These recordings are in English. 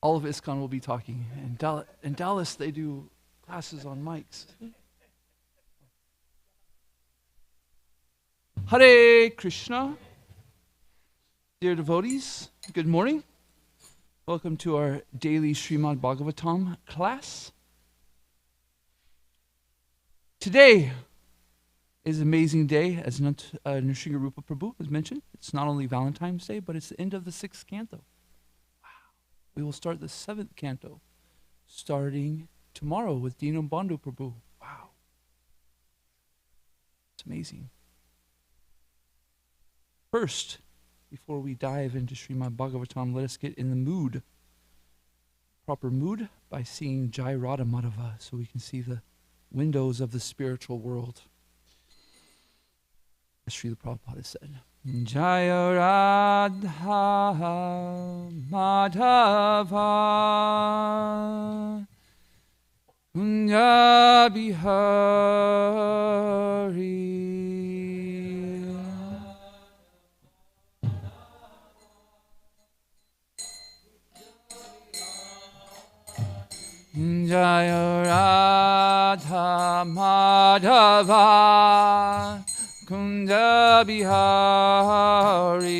all of ISKCON will be talking. In Dallas, they do classes on mics. Hare Krishna. Dear devotees, good morning. Welcome to our daily Srimad Bhagavatam class. Today is an amazing day, as Nrsimha Rupa Prabhu has mentioned. It's not only Valentine's Day, but it's the end of the 6th canto. Wow. We will start the 7th canto, starting tomorrow with Dino Bandhu Prabhu. Wow. It's amazing. First, before we dive into Srimad Bhagavatam, let us get in the mood, proper mood, by singing Jai Radha Madhava, so we can see the windows of the spiritual world. As Srila Prabhupada said, Jaya Radha Madhava Kunja Bihari Jaya Radha Madhava Kunja Bihari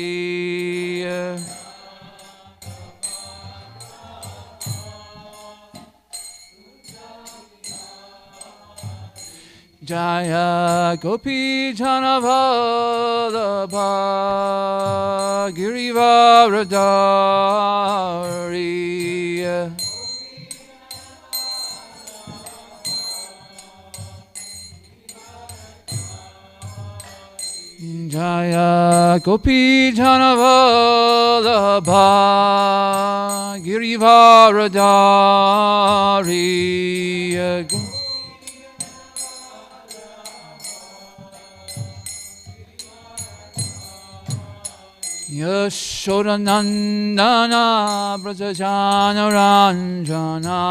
Jaya Gopi Janavallabha Girivaradari Jaya Gopi Janavallabha Girivaradari Yashodanandana Brajajana Ranjana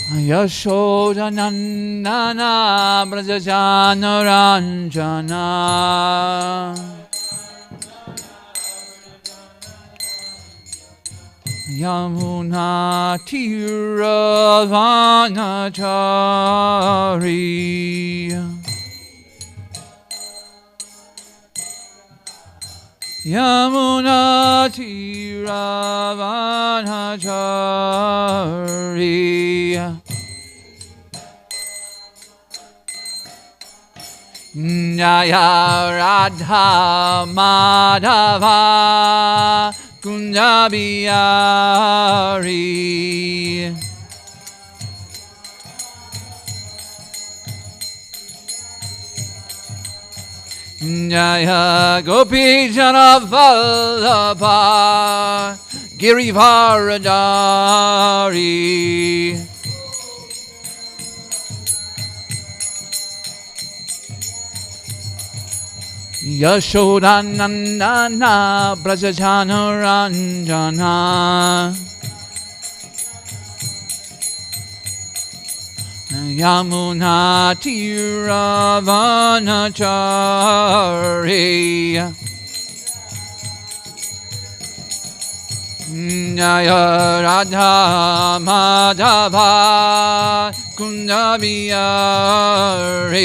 Yashodanandana Brajajana Ranjana Yamuna Tiravanachari Yamuna Tiravanachari Jaya Radha Madhava Kunja Bihari Jaya Gopi Janavallabha Girivaradari Yashodanandana Brajajana Ranjana Yamuna Tiravanachari Jaya Radha Madhava Kunja Bihari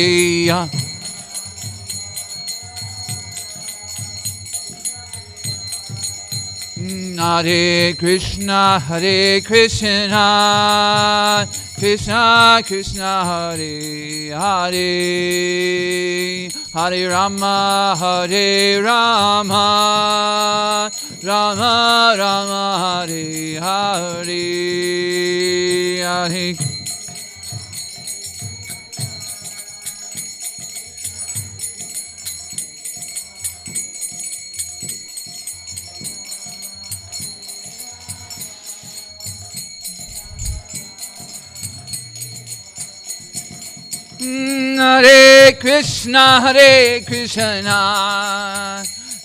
Hare Krishna, Krishna Krishna, Hare Hare, Hare Rama, Rama Rama, Hare Hare, Hare Hare Krishna,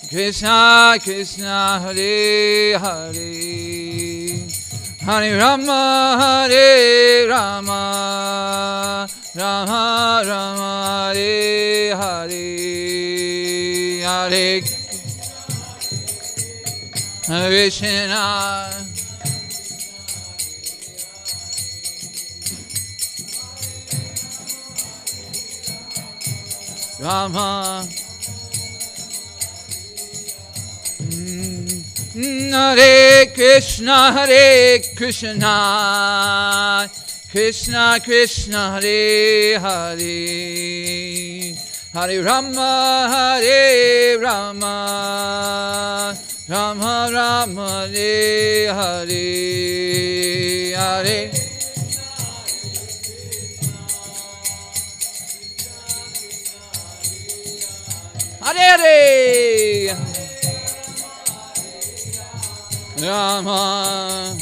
Krishna Krishna, Hare Hare, Hare Rama, Rama Rama, Hare Hare, Hare Krishna. Rama. Hare Krishna, Hare Krishna, Krishna Krishna, Hare Hare, Hare Rama, Hare Rama, Rama Rama, Hare Hare, Hare. Hare Hare. Rama.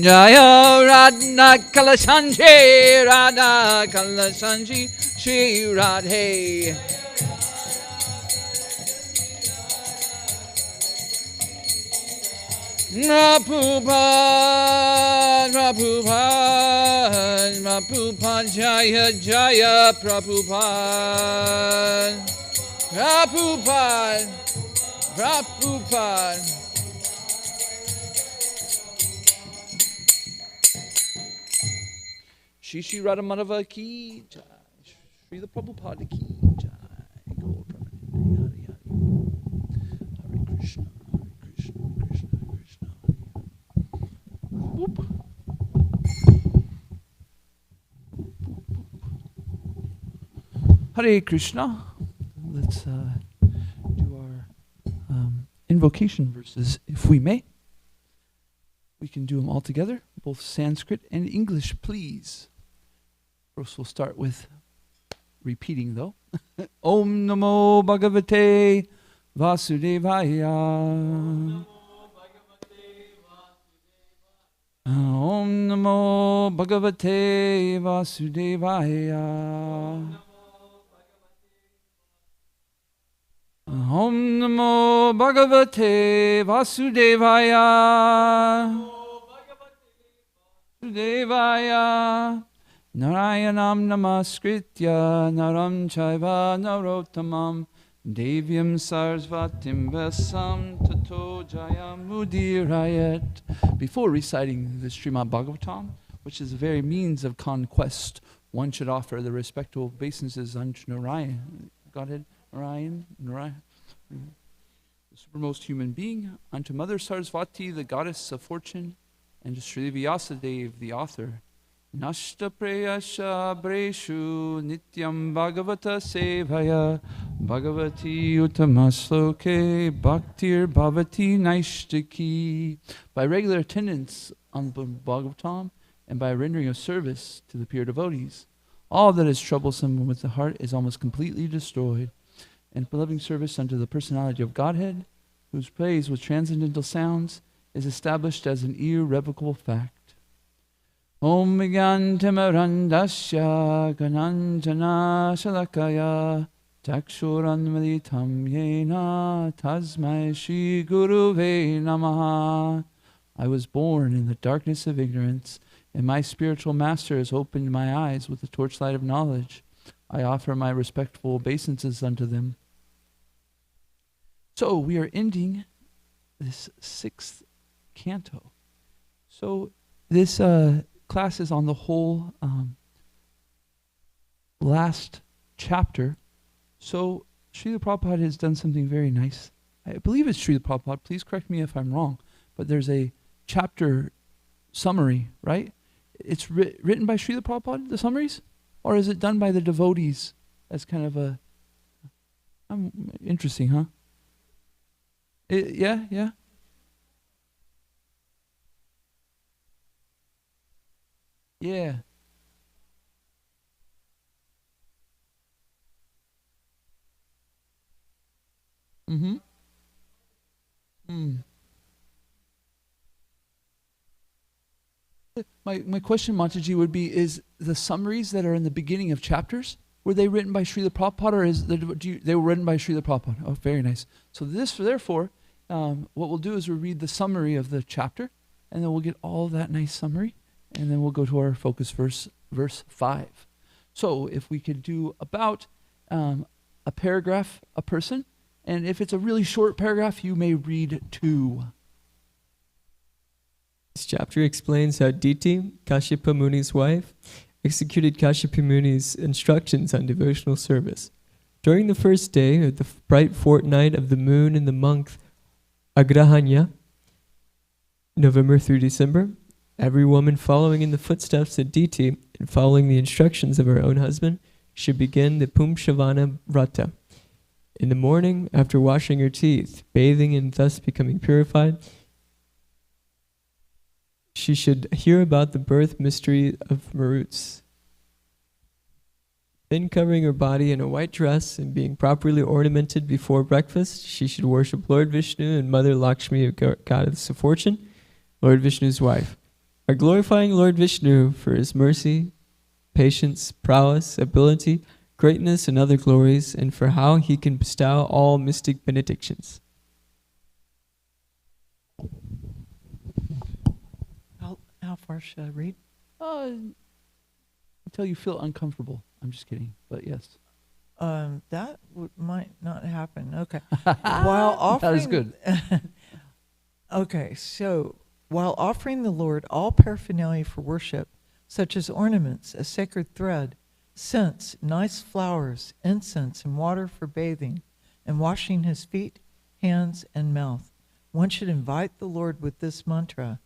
Jaya Radha Kalasanji, Radha Kalasanji, Shri Radhe. Prabhupada, Prabhupada, Prabhupada, Jaya Jaya Prabhupada. Prabhupada, Prabhupada. Shri Shri Radha Madhava ki jai. Shri the Prabhupada ki jai. Gaur Pramanandi. Hare Hare. Hare Krishna, Hare Krishna, Krishna Krishna. Whoop. Hare Krishna. Let's do our invocation verses, if we may. We can do them all together, both Sanskrit and English, please. First, we'll start with repeating, though. Om Namo Bhagavate Vasudevaya. Om Namo Bhagavate Vasudevaya. Om Namo Bhagavate Vasudevaya. Vasudevaya. Narayanam namaskritya naram chaiva narottamam devyam sarasvatim vesam tato jayamudirayat. Before reciting the Srimad Bhagavatam, which is the very means of conquest, one should offer the respectful obeisances unto Narayan, Godhead, Narayan, the supermost human being, unto Mother Sarasvati, the goddess of fortune, and to Sri Vyasadeva, the author. Nashta prayasha breshu nityam bhagavata sevaya bhagavati uttamasloke bhaktir bhavati naishtaki. By regular attendance on the Bhagavatam and by rendering of service to the pure devotees, all that is troublesome with the heart is almost completely destroyed. And loving service unto the personality of Godhead, whose praise with transcendental sounds is established as an irrevocable fact. Om Gyantimarandasya Gananjana Shalakaya Chakshuranmalitam Yena Tasmai Shri Guruve Namaha. I was born in the darkness of ignorance, and my spiritual master has opened my eyes with the torchlight of knowledge. I offer my respectful obeisances unto them. So we are ending this 6th canto. So this class is on the whole last chapter. So Srila Prabhupada has done something very nice. I believe it's Srila Prabhupada. Please correct me if I'm wrong. But there's a chapter summary, right? It's written by Srila Prabhupada, the summaries? Or is it done by the devotees as kind of a... interesting, huh? Yeah. Yeah. Mm-hmm. Mm. My question, Mataji, would be, is the summaries that are in the beginning of chapters, were they written by Srila Prabhupada, or they were written by Srila Prabhupada? Oh, very nice. So therefore, what we'll do is we'll read the summary of the chapter, and then we'll get all that nice summary, and then we'll go to our focus verse, verse 5. So if we could do about a paragraph a person, And if it's a really short paragraph, you may read 2. This chapter explains how Diti, Kashyapa Muni's wife, executed Kashyapa Muni's instructions on devotional service. During the first day of the bright fortnight of the moon in the month Agrahanya, November through December, every woman following in the footsteps of Diti and following the instructions of her own husband should begin the Pumshavana Vrata. In the morning, after washing her teeth, bathing and thus becoming purified, she should hear about the birth mystery of Maruts. Then covering her body in a white dress and being properly ornamented before breakfast, she should worship Lord Vishnu and Mother Lakshmi, goddess of fortune, Lord Vishnu's wife. By glorifying Lord Vishnu for his mercy, patience, prowess, ability, greatness, and other glories, and for how he can bestow all mystic benedictions. How far should I read? Until you feel uncomfortable. I'm just kidding, but yes. That might not happen. Okay. While offering, that is good. Okay, so while offering the Lord all paraphernalia for worship, such as ornaments, a sacred thread, scents, nice flowers, incense, and water for bathing, and washing his feet, hands, and mouth, one should invite the Lord with this mantra.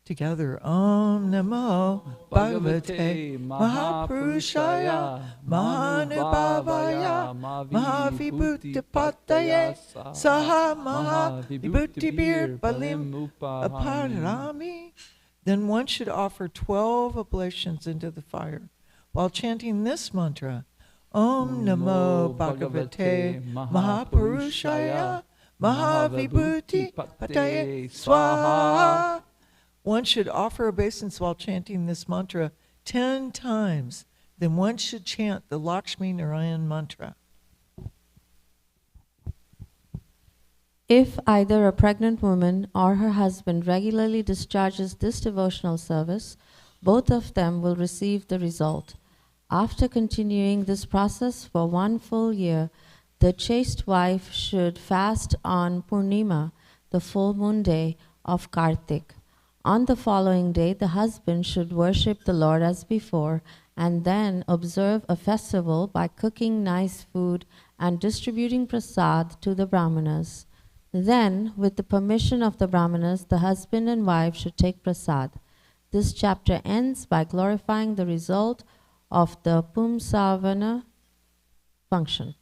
Together, Om Namo Bhagavate Mahapurushaya Mahanubhavaya Mahavibhutipataya Saha Mahavibhutibir Balim Aparami. Then one should offer 12 oblations into the fire while chanting this mantra. Om Namo Bhagavate Mahapurushaya Mahavibhutipataya Swaha. One should offer obeisance while chanting this mantra 10 times. Then one should chant the Lakshmi Narayan mantra. If either a pregnant woman or her husband regularly discharges this devotional service, both of them will receive the result. After continuing this process for 1 full year, the chaste wife should fast on Purnima, the full moon day of Kartik. On the following day, the husband should worship the Lord as before, and then observe a festival by cooking nice food and distributing prasad to the brahmanas. Then, with the permission of the brahmanas, the husband and wife should take prasad. This chapter ends by glorifying the result of the Pumsavana function.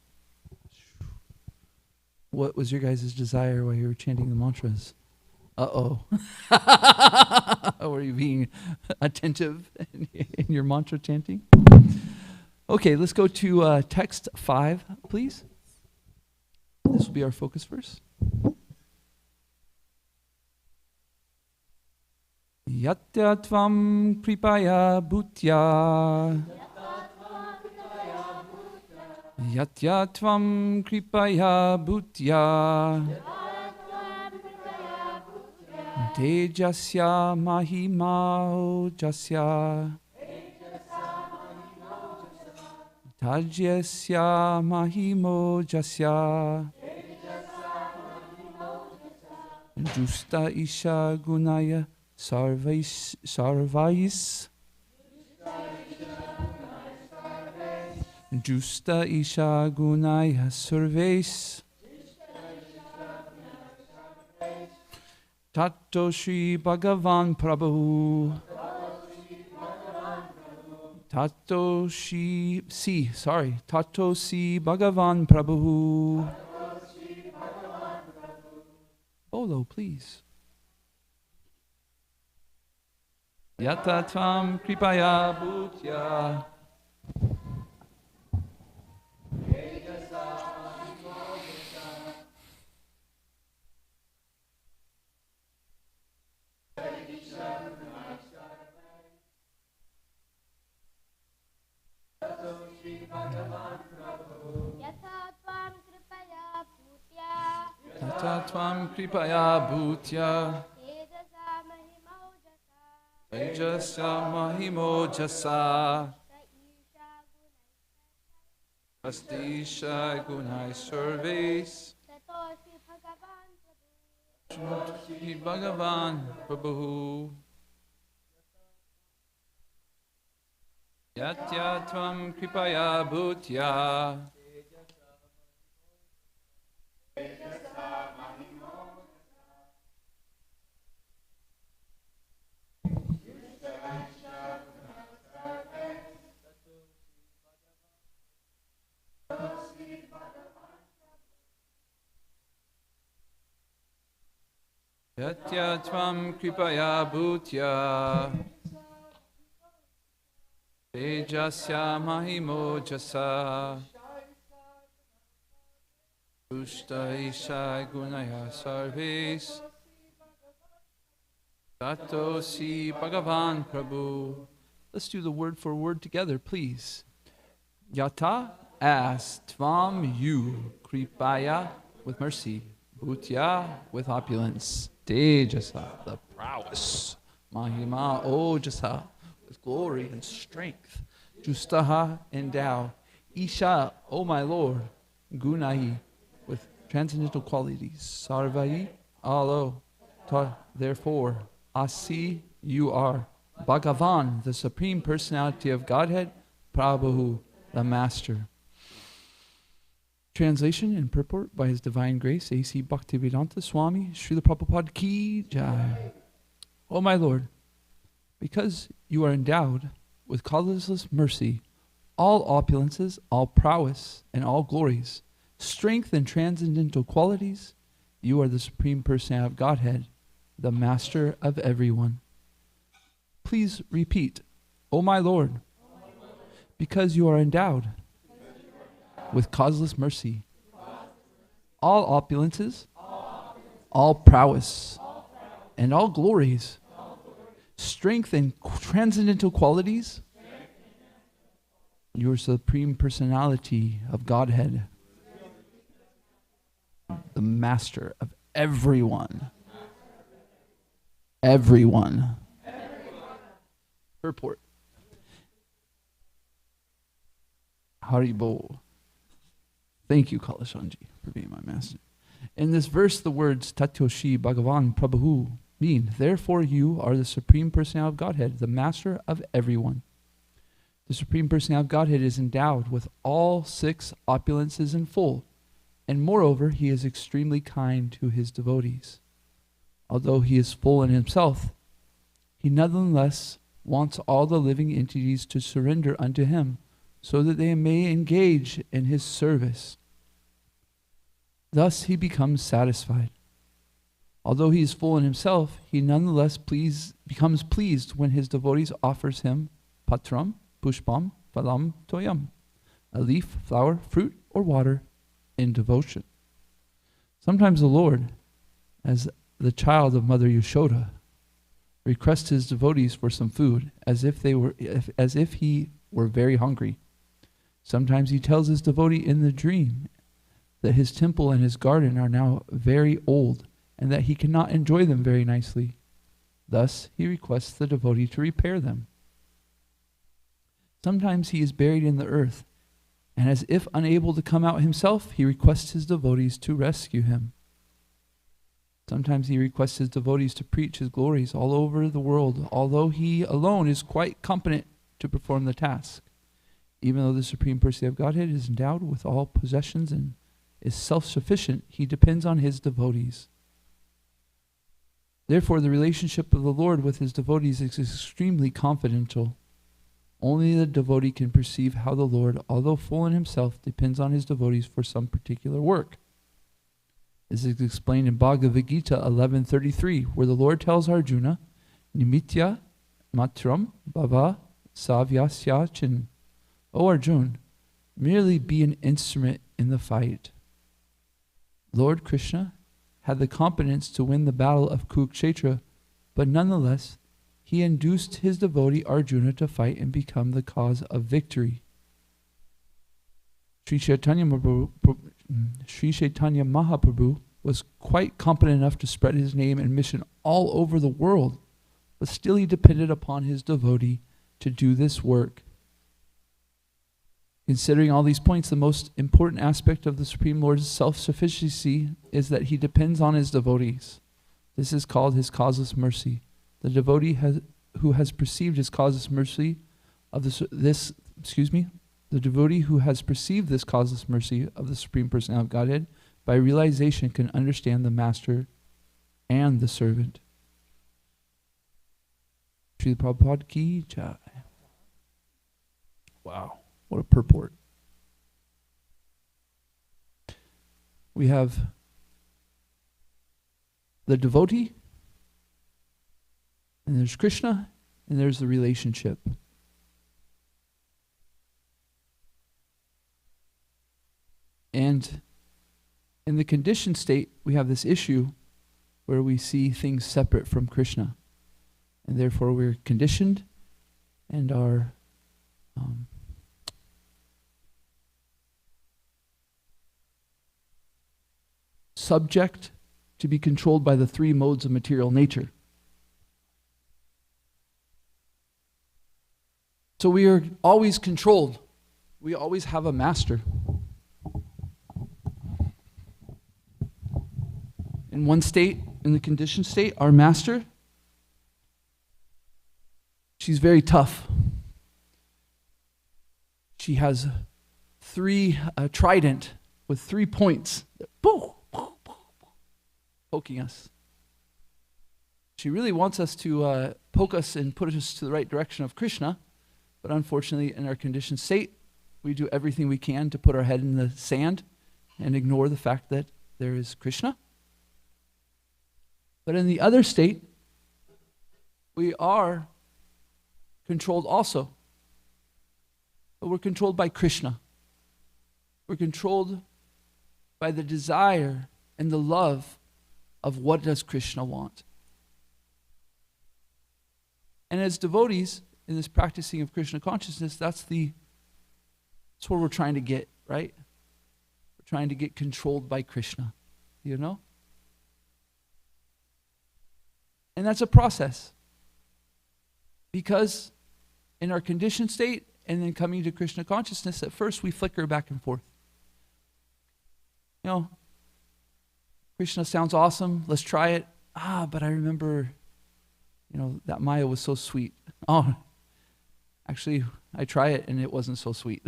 What was your guys' desire while you were chanting the mantras? Uh-oh. Were you being attentive in your mantra chanting? Okay, let's go to text 5, please. This will be our focus verse. Yatya tvam kripaya bhutya. Yatya tvam kripaya bhutya. Tejasya mahima jasya. Tajyasya mahimo jasya. Justa isha gunaya sarvais. Justa isha gunaya sarvais. Tato Shri Bhagavan Prabhu. Tato Si Bhagavan Prabhu. Bolo, please. Yata tvam kripaya bhutya. Yata tvam kripaya bhutya. Tejasa mahimo jasa. Astisha gunai sarves. Shri Bhagavan Prabhu. Yatya Tvam Kripaya Bhutya. Yatya Tvam Kripaya Bhutya. Tejasya Mahimojasa. Pushta Isha Gunaya Sarves. Tato Si Bhagavan Prabhu. Let's do the word for word together, please. Yata, as, Tvam, you, Kripaya, with mercy, Bhutya, with opulence, Tejasa, the prowess, Mahima, Ojasa, with glory and strength, Justaha, endow, Isha, O my Lord, Gunai, with transcendental qualities, Sarvai, Alo, therefore, Asi, you are, Bhagavan, the Supreme Personality of Godhead, Prabhu, the Master. Translation and purport by His Divine Grace, A.C. Bhaktivedanta Swami, Srila Prabhupada Ki Jai. O my Lord, because you are endowed with causeless mercy, all opulences, all prowess, and all glories, strength and transcendental qualities, you are the Supreme Personality of Godhead, the Master of everyone. Please repeat, O my Lord, because you are endowed with causeless mercy, all opulences, all prowess, and all glories, strength and transcendental qualities, your Supreme Personality of Godhead, the Master of everyone. Everyone. Purport. Haribo. Thank you, Kalashanji, for being my master. In this verse, the words Tatyoshi Bhagavan Prabhu mean, therefore you are the Supreme Personality of Godhead, the Master of everyone. The Supreme Personality of Godhead is endowed with all 6 opulences in full, and moreover, He is extremely kind to His devotees. Although He is full in Himself, He nonetheless wants all the living entities to surrender unto Him, so that they may engage in His service. Thus He becomes satisfied. Although He is full in Himself, He nonetheless becomes pleased when His devotees offers Him patram, pushpam, phalam, toyam, a leaf, flower, fruit, or water, in devotion. Sometimes the Lord, as the child of Mother Yashoda, requests His devotees for some food, as if He were very hungry. Sometimes He tells His devotee in the dream that His temple and His garden are now very old, and that He cannot enjoy them very nicely. Thus, He requests the devotee to repair them. Sometimes He is buried in the earth, and as if unable to come out Himself, He requests His devotees to rescue Him. Sometimes He requests His devotees to preach His glories all over the world, although He alone is quite competent to perform the task. Even though the Supreme Personality of Godhead is endowed with all possessions and is self-sufficient, He depends on His devotees. Therefore, the relationship of the Lord with His devotees is extremely confidential. Only the devotee can perceive how the Lord, although full in Himself, depends on His devotees for some particular work. This is explained in Bhagavad Gita 11:33, where the Lord tells Arjuna, Nimitya matram bhava savyasya chin. O Arjuna, merely be an instrument in the fight. Lord Krishna had the competence to win the battle of Kurukshetra, but nonetheless, He induced His devotee Arjuna to fight and become the cause of victory. Sri Chaitanya Mahaprabhu was quite competent enough to spread His name and mission all over the world, but still He depended upon His devotee to do this work. Considering all these points, the most important aspect of the Supreme Lord's self-sufficiency is that He depends on His devotees. This is called his causeless mercy. The devotee who has perceived his causeless mercy of the devotee who has perceived this causeless mercy of the Supreme Personality of Godhead by realization can understand the master and the servant. Srila Prabhupada ki jai. Wow, what a purport. We have the devotee, and there's Krishna, and there's the relationship. And in the conditioned state, we have this issue where we see things separate from Krishna. And therefore we're conditioned and are subject to be controlled by the three modes of material nature. So we are always controlled. We always have a master. In one state, in the conditioned state, our master, she's very tough. She has a trident with 3 points, poking us. She really wants us to poke us and put us to the right direction of Krishna, but unfortunately in our conditioned state, we do everything we can to put our head in the sand and ignore the fact that there is Krishna. But in the other state, we are controlled also. But we're controlled by Krishna. We're controlled by the desire and the love of what does Krishna want. And as devotees, in this practicing of Krishna consciousness, that's where we're trying to get, right? We're trying to get controlled by Krishna, you know? And that's a process. Because in our conditioned state and then coming to Krishna consciousness, at first we flicker back and forth. You know, Krishna sounds awesome, let's try it. But I remember, that Maya was so sweet. Oh, actually, I try it and it wasn't so sweet.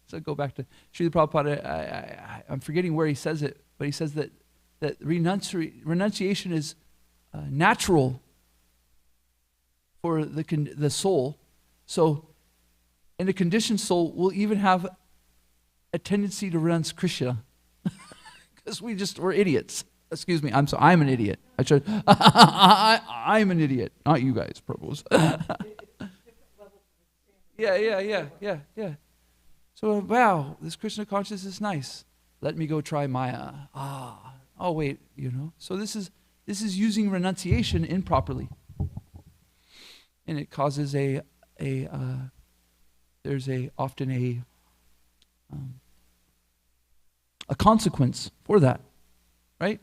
So go back to Srila Prabhupada. I'm forgetting where he says it, but he says that renunciation is natural for the soul. So in a conditioned soul, we'll even have a tendency to renounce Krishna because we're idiots. Excuse me, I'm an idiot. I'm an idiot, not you guys, Prabhus. Yeah. So, wow, this Krishna consciousness is nice. Let me go try Maya. Oh wait, So this is using renunciation improperly, and it causes often a consequence for that, right?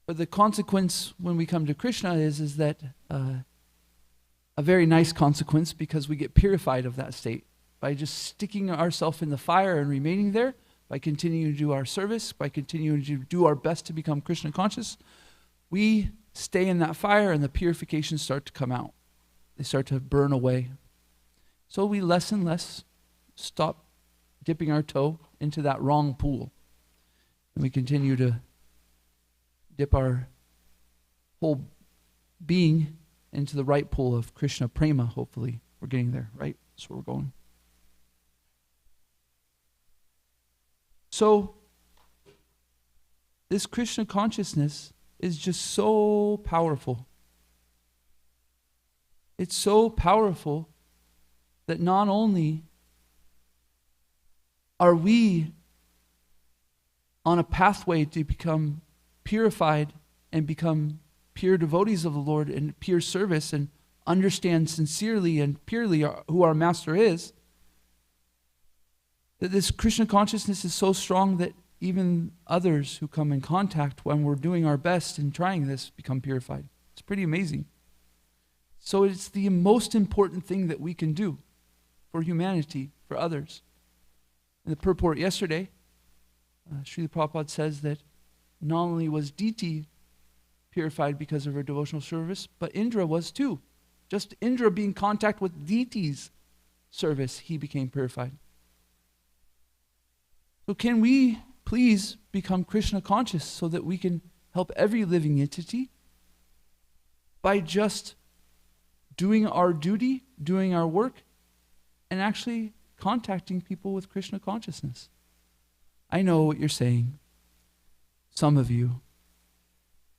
But the consequence when we come to Krishna is that a very nice consequence, because we get purified of that state by just sticking ourselves in the fire and remaining there, by continuing to do our service, by continuing to do our best to become Krishna conscious. We stay in that fire and the purifications start to come out. They start to burn away. So we less and less stop dipping our toe into that wrong pool. And we continue to dip our whole being into the right pool of Krishna prema, hopefully. We're getting there, right? That's where we're going. So, this Krishna consciousness is just so powerful. It's so powerful that not only are we on a pathway to become purified and become pure devotees of the Lord and pure service and understand sincerely and purely who our master is, that this Krishna consciousness is so strong that even others who come in contact when we're doing our best in trying this become purified. It's pretty amazing. So it's the most important thing that we can do for humanity, for others. In the purport yesterday, Srila Prabhupada says that not only was Diti purified because of her devotional service, but Indra was too. Just Indra being in contact with Diti's service, he became purified. So can we please become Krishna conscious so that we can help every living entity by just doing our duty, doing our work, and actually contacting people with Krishna consciousness? I know what you're saying. Some of you.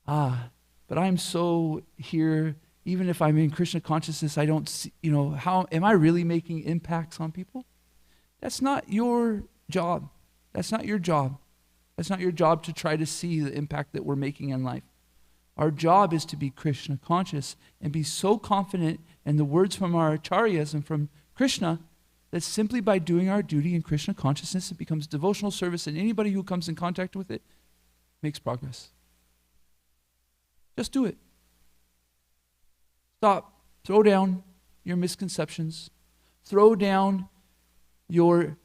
But I'm so here, even if I'm in Krishna consciousness, I don't see, how am I really making impacts on people? That's not your job. That's not your job. That's not your job to try to see the impact that we're making in life. Our job is to be Krishna conscious and be so confident in the words from our acharyas and from Krishna that simply by doing our duty in Krishna consciousness, it becomes devotional service, and anybody who comes in contact with it makes progress. Just do it. Stop. Throw down your misconceptions. Throw down your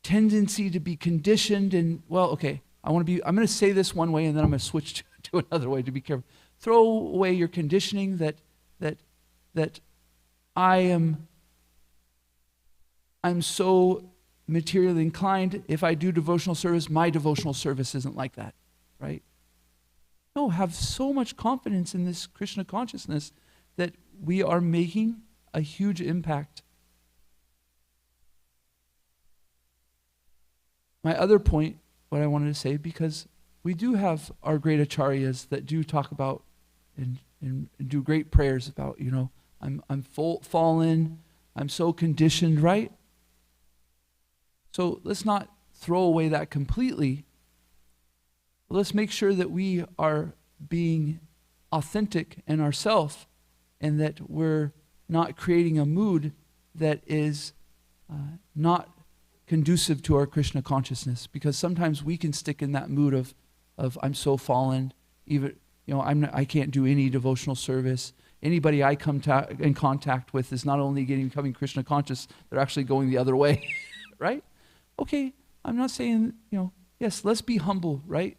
tendency to be conditioned and, I'm going to say this one way and then I'm going to switch to another way, to be careful. Throw away your conditioning that I'm so materially inclined. If I do devotional service, my devotional service isn't like that, right? No, have so much confidence in this Krishna consciousness that we are making a huge impact. My other point, what I wanted to say, because we do have our great acharyas that do talk about and do great prayers about, I'm fallen, I'm so conditioned, right? So let's not throw away that completely. Let's make sure that we are being authentic in ourselves and that we're not creating a mood that is not conducive to our Krishna consciousness, because sometimes we can stick in that mood of I'm so fallen, even I can't do any devotional service. Anybody I come in contact with is not only becoming Krishna conscious, they're actually going the other way, right? Okay, I'm not saying, yes, let's be humble, right?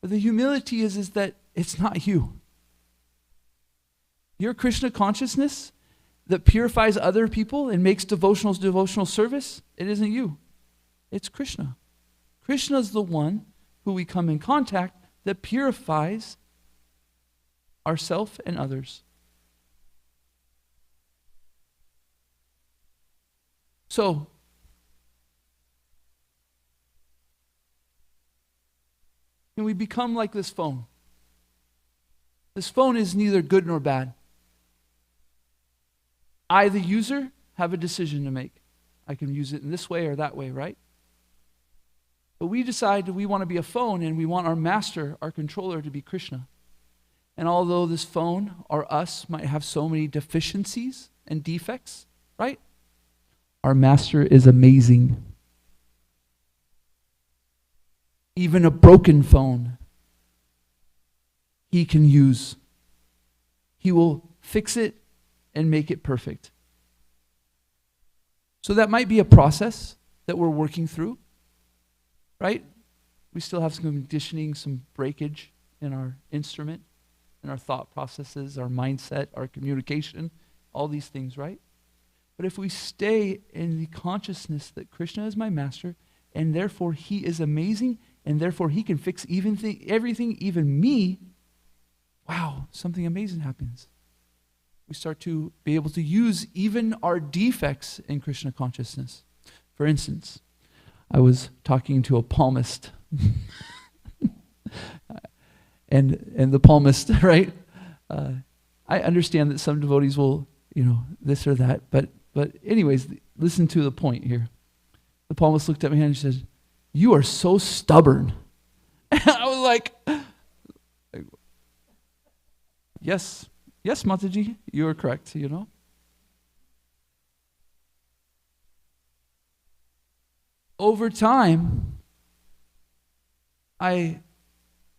But the humility is that it's not you. Your Krishna consciousness that purifies other people and makes devotional service, it isn't you. It's Krishna. Krishna is the one who we come in contact that purifies ourselves and others. So, can we become like this phone? This phone is neither good nor bad. I, the user, have a decision to make. I can use it in this way or that way, right? But we decide that we want to be a phone and we want our master, our controller, to be Krishna. And although this phone or us might have so many deficiencies and defects, right? Our master is amazing. Even a broken phone, he can use. He will fix it and make it perfect. So that might be a process that we're working through, right? We still have some conditioning, some breakage in our instrument, in our thought processes, our mindset, our communication, all these things, right? But if we stay in the consciousness that Krishna is my master, and therefore he is amazing, and therefore he can fix everything, even me, wow, something amazing happens. We start to be able to use even our defects in Krishna consciousness. For instance, I was talking to a palmist, and the palmist, right? I understand that some devotees will, this or that, but anyways, listen to the point here. The palmist looked at me and said, "You are so stubborn." And I was like, yes, Mataji, you are correct, Over time, I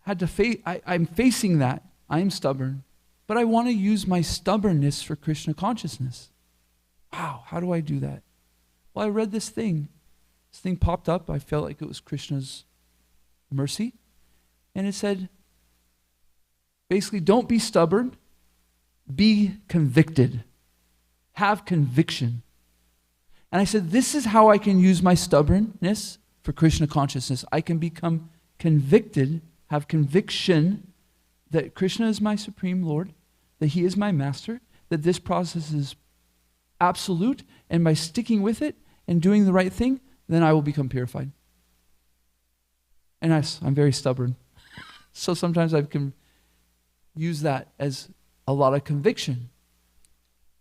had to I'm facing that. I'm stubborn. But I want to use my stubbornness for Krishna consciousness. Wow, how do I do that? Well, I read this thing. This thing popped up. I felt like it was Krishna's mercy. And it said, basically, don't be stubborn, be convicted. Have conviction. And I said, this is how I can use my stubbornness for Krishna consciousness. I can become convicted, have conviction that Krishna is my supreme Lord, that he is my master, that this process is absolute, and by sticking with it and doing the right thing, then I will become purified. And I'm very stubborn. So sometimes I can use that as a lot of conviction.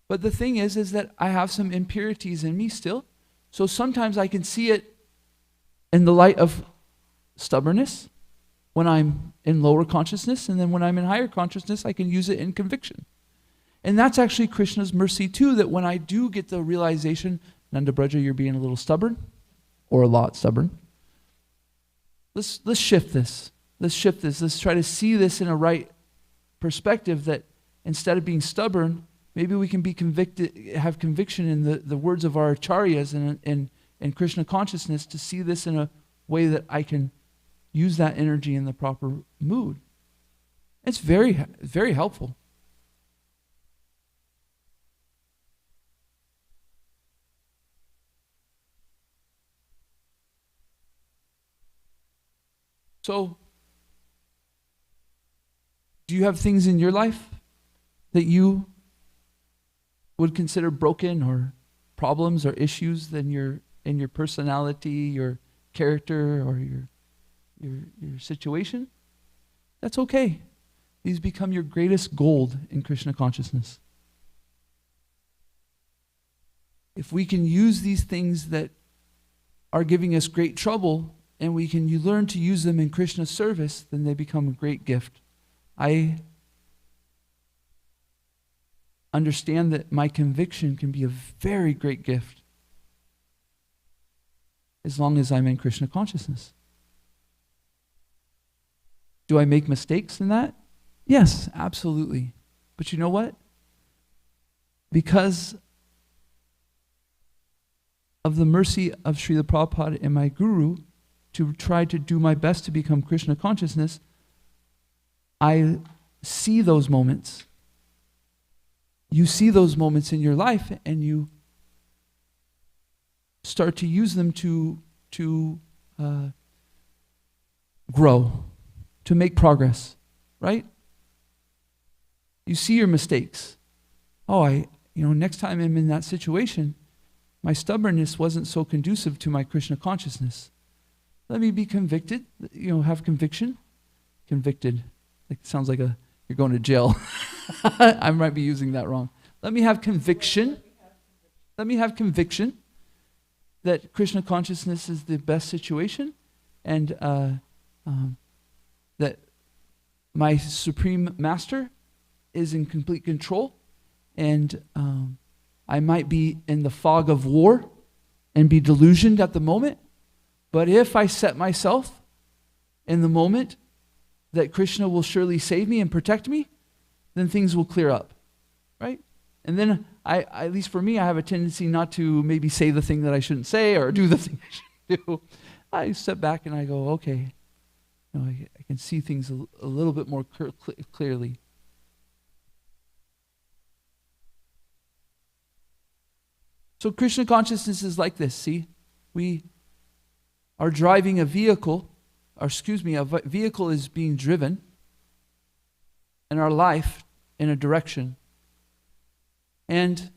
But the thing is that I have some impurities in me still. So sometimes I can see it in the light of stubbornness when I'm in lower consciousness, and then when I'm in higher consciousness, I can use it in conviction. And that's actually Krishna's mercy too, that when I do get the realization, Nanda Braja, you're being a little stubborn, or a lot stubborn. Let's shift this. Let's shift this. Let's try to see this in a right perspective, that instead of being stubborn, maybe we can be convicted, have conviction in the words of our acharyas and Krishna consciousness, to see this in a way that I can use that energy in the proper mood. It's very, very helpful. So, do you have things in your life that you would consider broken, or problems or issues in your personality, your character, or your situation? That's okay. These become your greatest gold in Krishna consciousness. If we can use these things that are giving us great trouble, and we can learn to use them in Krishna's service, then they become a great gift. I understand that my conviction can be a very great gift as long as I'm in Krishna consciousness. Do I make mistakes in that? Yes, absolutely. But you know what? Because of the mercy of Srila Prabhupada and my guru, to try to do my best to become Krishna consciousness, I see those moments. You see those moments in your life, and you start to use them to grow, to make progress, right? You see your mistakes. Oh, next time I'm in that situation, my stubbornness wasn't so conducive to my Krishna consciousness. Let me be convicted, have conviction. Convicted. It sounds like you're going to jail. I might be using that wrong. Let me have conviction. Let me have conviction that Krishna consciousness is the best situation, and that my Supreme Master is in complete control, and I might be in the fog of war and be delusioned at the moment, but if I set myself in the moment that Krishna will surely save me and protect me, then things will clear up, right? And then at least for me, I have a tendency not to maybe say the thing that I shouldn't say or do the thing I shouldn't do. I step back and I go, okay, I can see things a little bit more clearly. So Krishna consciousness is like this, see? We are driving a vehicle, a vehicle is being driven in our life in a direction. And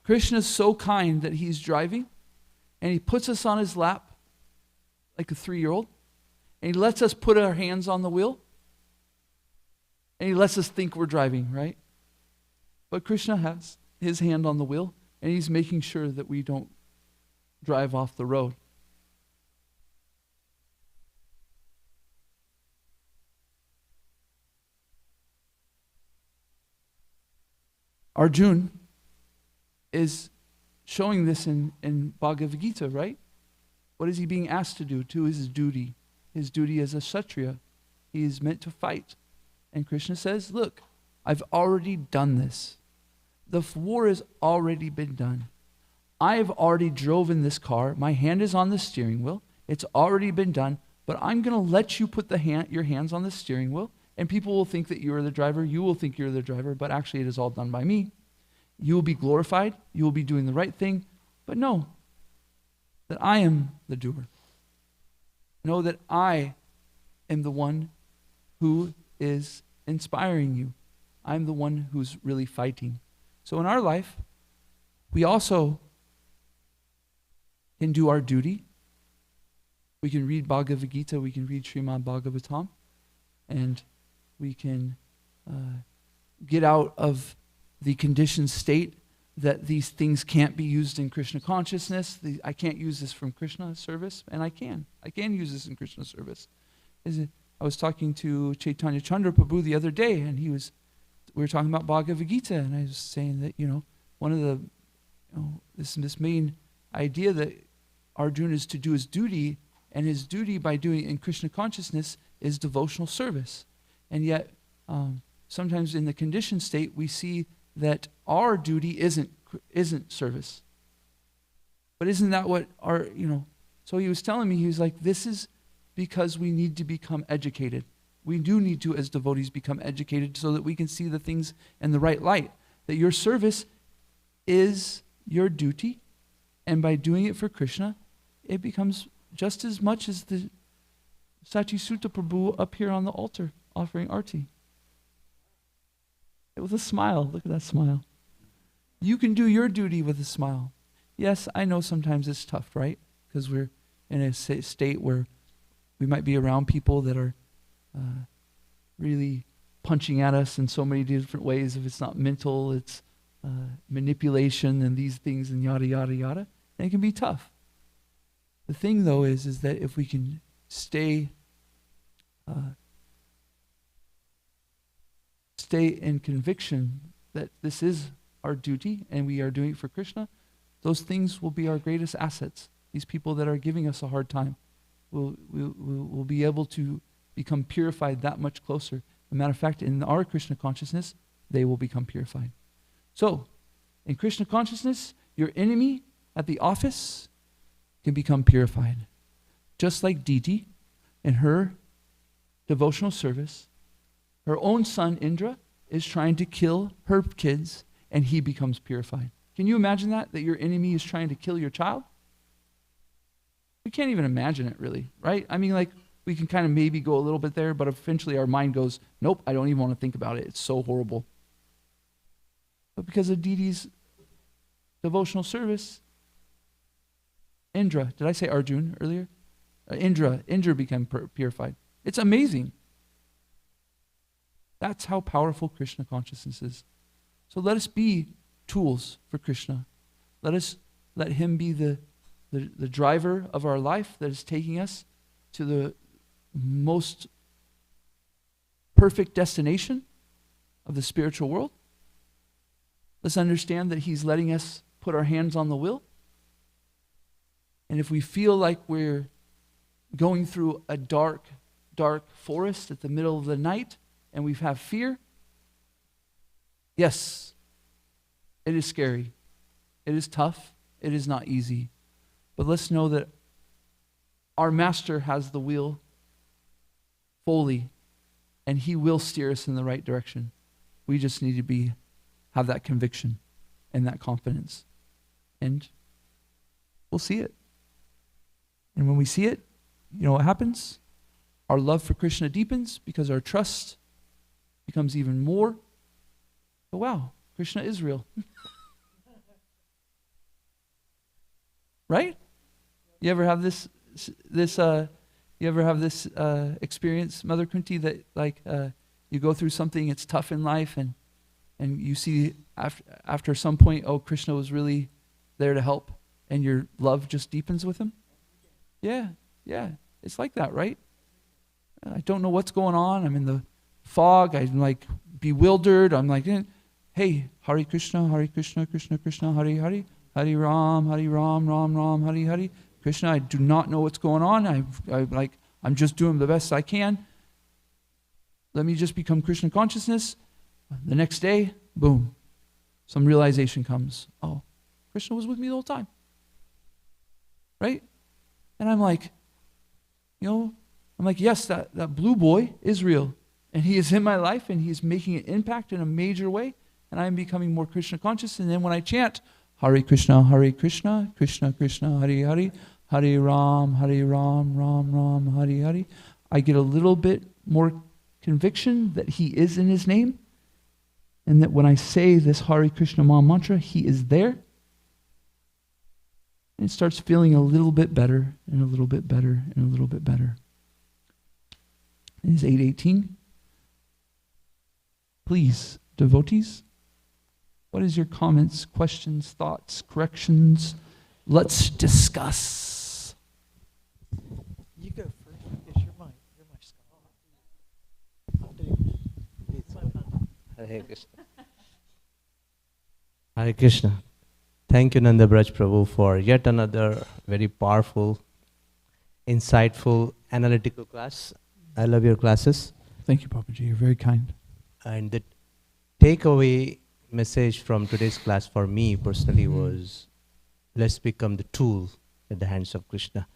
Krishna is so kind that he's driving, and he puts us on his lap like a 3-year-old, and he lets us put our hands on the wheel, and he lets us think we're driving, right? But Krishna has his hand on the wheel, and he's making sure that we don't drive off the road. Arjuna is showing this in Bhagavad Gita, right? What is he being asked to do? To his duty. His duty as a Kshatriya. He is meant to fight. And Krishna says, look, I've already done this. The war has already been done. I have already drove in this car. My hand is on the steering wheel. It's already been done. but I'm going to let you put your hands on the steering wheel, and people will think that you are the driver. You will think you're the driver, but actually it is all done by me. You will be glorified. You will be doing the right thing, but know that I am the doer. Know that I am the one who is inspiring you. I'm the one who's really fighting. So in our life, we also can do our duty. We can read Bhagavad Gita, we can read Srimad Bhagavatam, and we can get out of the conditioned state that these things can't be used in Krishna consciousness. I can't use this from Krishna service, and I can. I can use this in Krishna service. I was talking to Chaitanya Chandra Prabhu the other day, and we were talking about Bhagavad Gita, and I was saying that, one of the, this main idea that Arjuna is to do his duty, and his duty by doing it in Krishna consciousness is devotional service. And yet, sometimes in the conditioned state, we see that our duty isn't service. But isn't that what so he was telling me, he was like, this is because we need to become educated. We do need to, as devotees, become educated so that we can see the things in the right light. That your service is your duty, and by doing it for Krishna, it becomes just as much as the Sachi Sutta Prabhu up here on the altar offering arti. With a smile. Look at that smile. You can do your duty with a smile. Yes, I know sometimes it's tough, right? Because we're in a state where we might be around people that are really punching at us in so many different ways. If it's not mental, it's manipulation and these things and yada, yada, yada. And it can be tough. The thing, though, is that if we can stay in conviction that this is our duty and we are doing it for Krishna, those things will be our greatest assets. These people that are giving us a hard time will be able to become purified that much closer. As a matter of fact, in our Krishna consciousness, they will become purified. So, in Krishna consciousness, your enemy at the office can become purified. Just like Diti, in her devotional service, her own son, Indra, is trying to kill her kids, and he becomes purified. Can you imagine that your enemy is trying to kill your child? We can't even imagine it, really, right? I mean, we can kind of maybe go a little bit there, but eventually our mind goes, nope, I don't even want to think about it. It's so horrible. But because of Diti's devotional service, Indra, did I say Arjun earlier? Indra became purified. It's amazing. That's how powerful Krishna consciousness is. So let us be tools for Krishna. Let him be the driver of our life that is taking us to the most perfect destination of the spiritual world. Let's understand that he's letting us put our hands on the wheel. And if we feel like we're going through a dark, dark forest at the middle of the night and we have fear, yes, it is scary. It is tough. It is not easy. But let's know that our master has the wheel fully, and he will steer us in the right direction. We just need to have that conviction and that confidence. And we'll see it. And when we see it, you know what happens? Our love for Krishna deepens because our trust becomes even more. Oh, wow, Krishna is real. Right? You ever have this experience, Mother Kunti, that you go through something, it's tough in life, and you see after some point, oh, Krishna was really there to help, and your love just deepens with him? Yeah. It's like that, right? I don't know what's going on. I'm in the fog. I'm like bewildered. I'm like, hey, Hare Krishna, Krishna Krishna, Hare Hare, Hare Ram, Ram Ram, Hare Hare. Krishna, I do not know what's going on. I'm just doing the best I can. Let me just become Krishna consciousness. The next day, boom, some realization comes. Oh, Krishna was with me the whole time. Right? And I'm like, I'm like, yes, that blue boy is real. And he is in my life, and he's making an impact in a major way. And I'm becoming more Krishna conscious. And then when I chant, Hare Krishna, Krishna Krishna, Hare Hare, Hare Ram, Ram Ram, Hare Hare, I get a little bit more conviction that he is in his name. And that when I say this Hare Krishna Maha Mantra, he is there. And it starts feeling a little bit better, and a little bit better, and a little bit better. It is 8:18. Please, devotees, what is your comments, questions, thoughts, corrections? Let's discuss. You go first because you're my scholar. Hare Krishna. Hare Krishna. Thank you, Nanda Braj Prabhu, for yet another very powerful, insightful, analytical class. I love your classes. Thank you, Papaji. You're very kind. And the takeaway message from today's class for me personally was, let's become the tool at the hands of Krishna.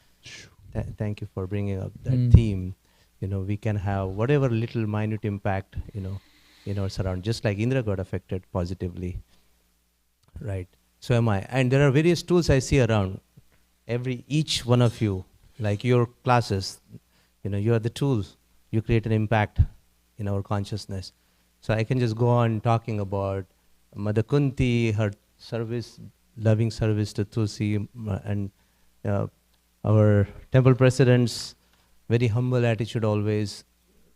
Thank you for bringing up that theme. You know, we can have whatever little minute impact, in our surround, just like Indra got affected positively. Right. So am I. And there are various tools I see around. Each one of you, like your classes, you are the tools. You create an impact in our consciousness. So I can just go on talking about Mother Kunti, her service, loving service to Tulsi, and our temple president's very humble attitude always,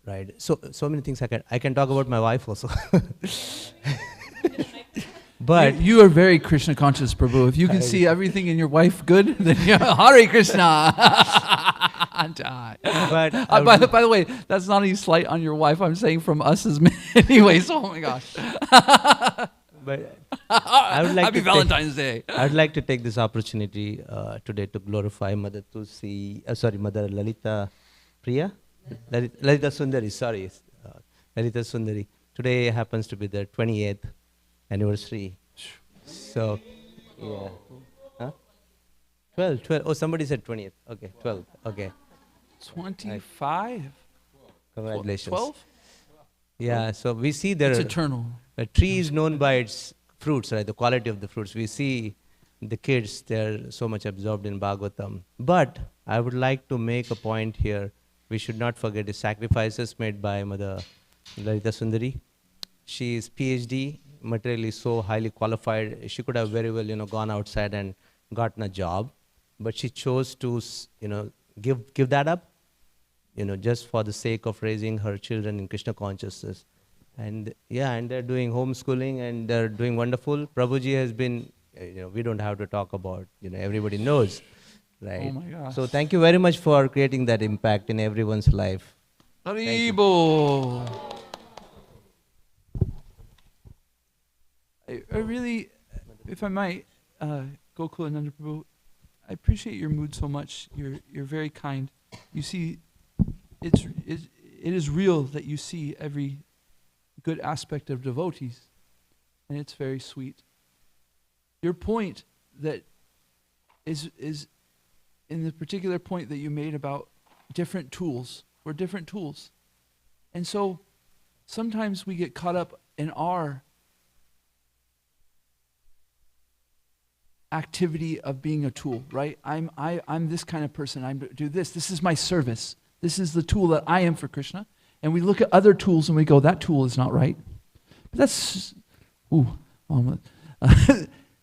right? So many things I can talk about my wife also. But you are very Krishna conscious, Prabhu. If you can see everything in your wife good, then you're Hare Krishna. But by the way, that's not any slight on your wife. I'm saying from us as men anyway. So, oh my gosh. But I would like Happy Valentine's Day. I'd like to take this opportunity today to glorify Mother Tulsi, Mother Lalita Priya? Lalita Sundari, sorry. Lalita Sundari. Today happens to be the 28th anniversary. So, yeah. Huh? 12. Oh, somebody said 20th. Okay, 12. Okay. 25? Congratulations. 12? Yeah, so we see It's eternal. a tree is known by its fruits, right? The quality of the fruits. We see the kids, they're so much absorbed in Bhagavatam. But I would like to make a point here. We should not forget the sacrifices made by Mother Lalita Sundari. She is PhD, materially so highly qualified. She could have very well, gone outside and gotten a job. But she chose to, give that up, just for the sake of raising her children in Krishna consciousness. And and they're doing homeschooling and they're doing wonderful. Prabhuji has been, we don't have to talk about, everybody knows, right? Oh my gosh. So thank you very much for creating that impact in everyone's life. Haribo. I really, if I might, Gokul and Nanda Prabhu, I appreciate your mood so much. You're very kind. You see, it is real that you see every good aspect of devotees, and it's very sweet. Your point that is in the particular point that you made about different tools. We're different tools. And so sometimes we get caught up in our activity of being a tool, right? I'm this kind of person. I do this. This is my service. This is the tool that I am for Krishna. And we look at other tools and we go, that tool is not right. But that's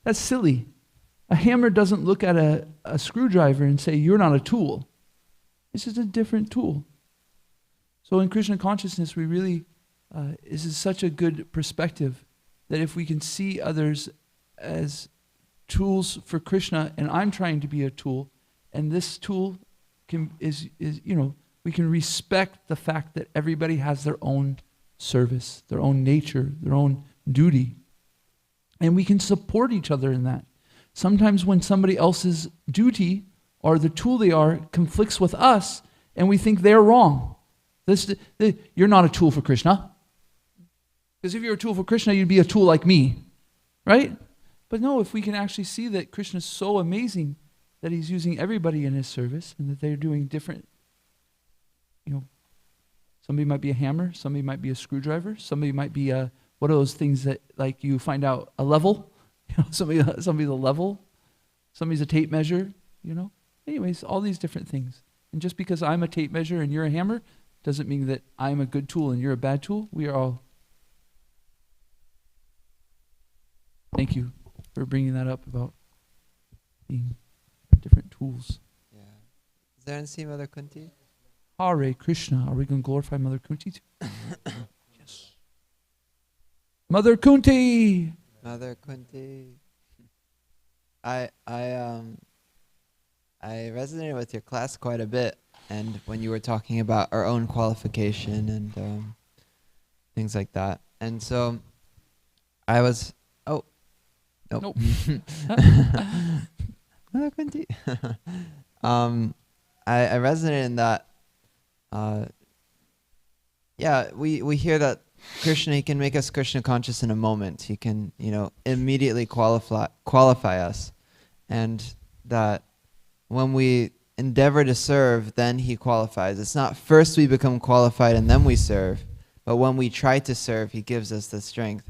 that's silly. A hammer doesn't look at a screwdriver and say, you're not a tool. It's just a different tool. So in Krishna consciousness, we really, this is such a good perspective that if we can see others as tools for Krishna, and I'm trying to be a tool, and this tool is we can respect the fact that everybody has their own service, their own nature, their own duty. And we can support each other in that. Sometimes when somebody else's duty or the tool they are conflicts with us, and we think they're wrong. You're not a tool for Krishna. Because if you're a tool for Krishna, you'd be a tool like me, right? But no, if we can actually see that Krishna is so amazing that he's using everybody in his service and that they're doing different you know, somebody might be a hammer, somebody might be a screwdriver, somebody might be a, what are those things that like you find out, a level, you know, somebody's a level, somebody's a tape measure, you know. Anyways, all these different things. And just because I'm a tape measure and you're a hammer doesn't mean that I'm a good tool and you're a bad tool. We are all. Thank you for bringing that up about being different tools. Yeah. Is there any Mother Kunti? Hare Krishna. Are we going to glorify Mother Kunti too? Yes. Mother Kunti. Mother Kunti. I resonated with your class quite a bit, and when you were talking about our own qualification and things like that, and so I was Nope. Mother Kunti. I resonated in that. Yeah, we hear that Krishna, he can make us Krishna conscious in a moment. He can, immediately qualify us, and that when we endeavor to serve, then he qualifies. It's not first we become qualified and then we serve, but when we try to serve, he gives us the strength.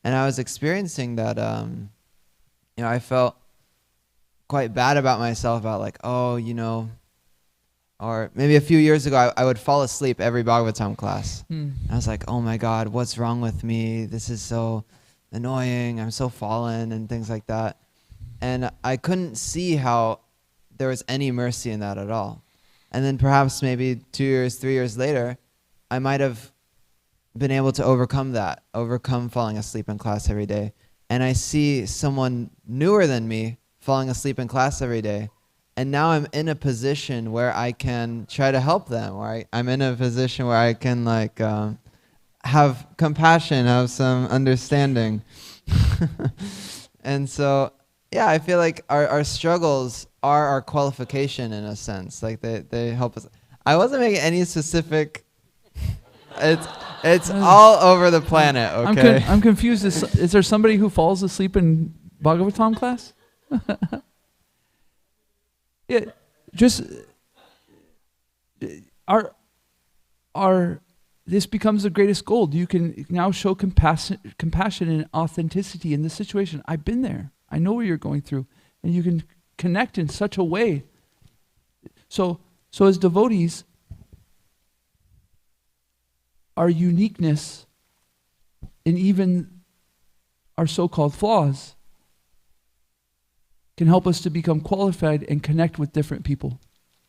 And I was experiencing that, I felt quite bad about myself, about like, or maybe a few years ago, I would fall asleep every Bhagavatam class. I was like, oh my God, what's wrong with me? This is so annoying. I'm so fallen and things like that. And I couldn't see how there was any mercy in that at all. And then perhaps maybe 2 years, 3 years later, I might have been able to overcome falling asleep in class every day. And I see someone newer than me falling asleep in class every day. And now I'm in a position where I can try to help them, where I'm in a position where I can have compassion, have some understanding. And so, yeah, I feel like our struggles are our qualification in a sense. Like they help us. I wasn't making any specific. It's all over the planet. Okay. I'm confused. Is there somebody who falls asleep in Bhagavatam class? Yeah, just this becomes the greatest gold. You can now show compassion and authenticity in this situation. I've been there. I know what you're going through, and you can connect in such a way. So as devotees, our uniqueness and even our so-called flaws can help us to become qualified and connect with different people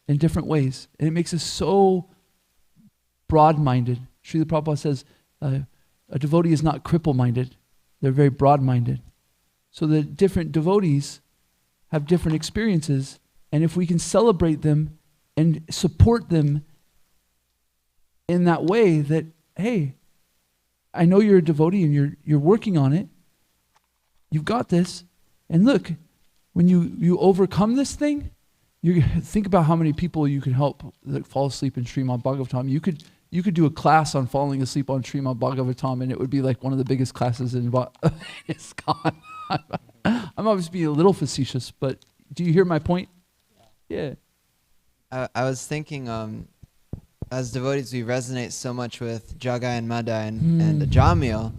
in different ways. And it makes us so broad-minded. Srila Prabhupada says a devotee is not cripple-minded. They're very broad-minded. So the different devotees have different experiences, and if we can celebrate them and support them in that way that, hey, I know you're a devotee and you're working on it. You've got this. And look, when you overcome this thing, you think about how many people you can help that fall asleep in Srimad Bhagavatam. You could do a class on falling asleep on Srimad Bhagavatam, and it would be like one of the biggest classes in ISKCON. I'm obviously being a little facetious, but do you hear my point? Yeah. I was thinking, as devotees, we resonate so much with Jagai and Madai and Ajamil.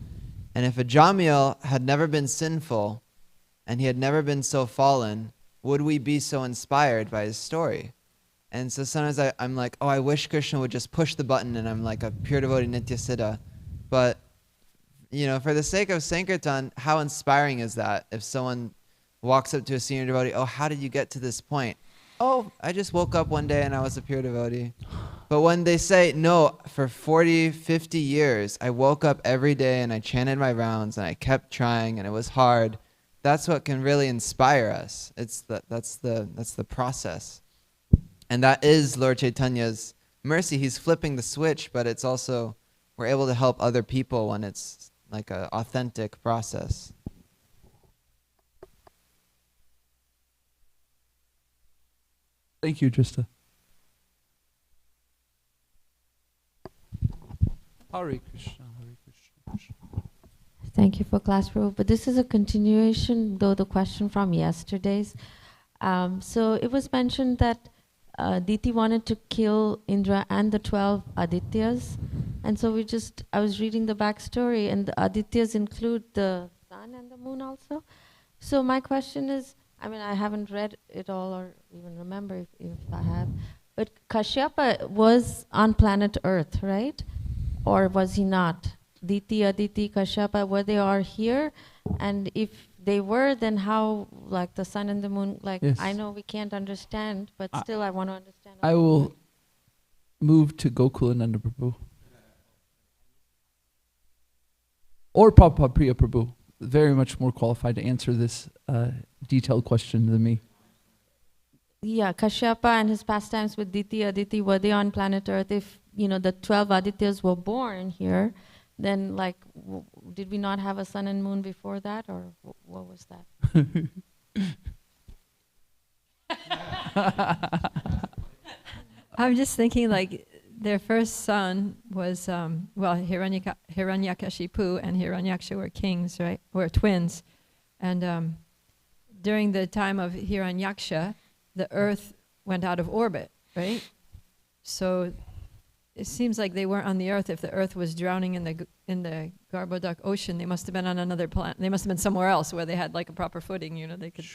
And if Ajamil had never been sinful, and he had never been so fallen, would we be so inspired by his story? And so sometimes I'm like, oh, I wish Krishna would just push the button and I'm like a pure devotee Nitya Siddha. But, for the sake of Sankirtan, how inspiring is that if someone walks up to a senior devotee, oh, how did you get to this point? Oh, I just woke up one day and I was a pure devotee. But when they say, no, for 40, 50 years, I woke up every day and I chanted my rounds and I kept trying and it was hard, that's what can really inspire us. That's the process. And that is Lord Chaitanya's mercy. He's flipping the switch, but it's also, we're able to help other people when it's like an authentic process. Thank you, Trista. Hare Krishna, Hare Krishna. Thank you for class, Prabhu. But this is a continuation, though, the question from yesterday's. So it was mentioned that Diti wanted to kill Indra and the 12 Adityas. And so I was reading the backstory, and the Adityas include the sun and the moon also. So my question is, I mean, I haven't read it all or even remember if I have, but Kashyapa was on planet Earth, right? Or was he not? Diti, Aditi, Kashyapa, were they all here? And if they were, then how, like the sun and the moon, like Yes. I know we can't understand, but still I want to understand. I will move to Gokulananda Prabhu. Or Prabhupada Priya Prabhu. Very much more qualified to answer this detailed question than me. Yeah, Kashyapa and his pastimes with Diti, Aditi, were they on planet Earth? If, the 12 Adityas were born here, then like, did we not have a sun and moon before that, or what was that? I'm just thinking like their first son was, Hiranyakashipu and Hiranyaksha were kings, right? Were twins. And during the time of Hiranyaksha, the earth went out of orbit, right? So it seems like they weren't on the earth. If the earth was drowning in the Garbhodak ocean, they must have been on another planet. They must have been somewhere else where they had like a proper footing, they could.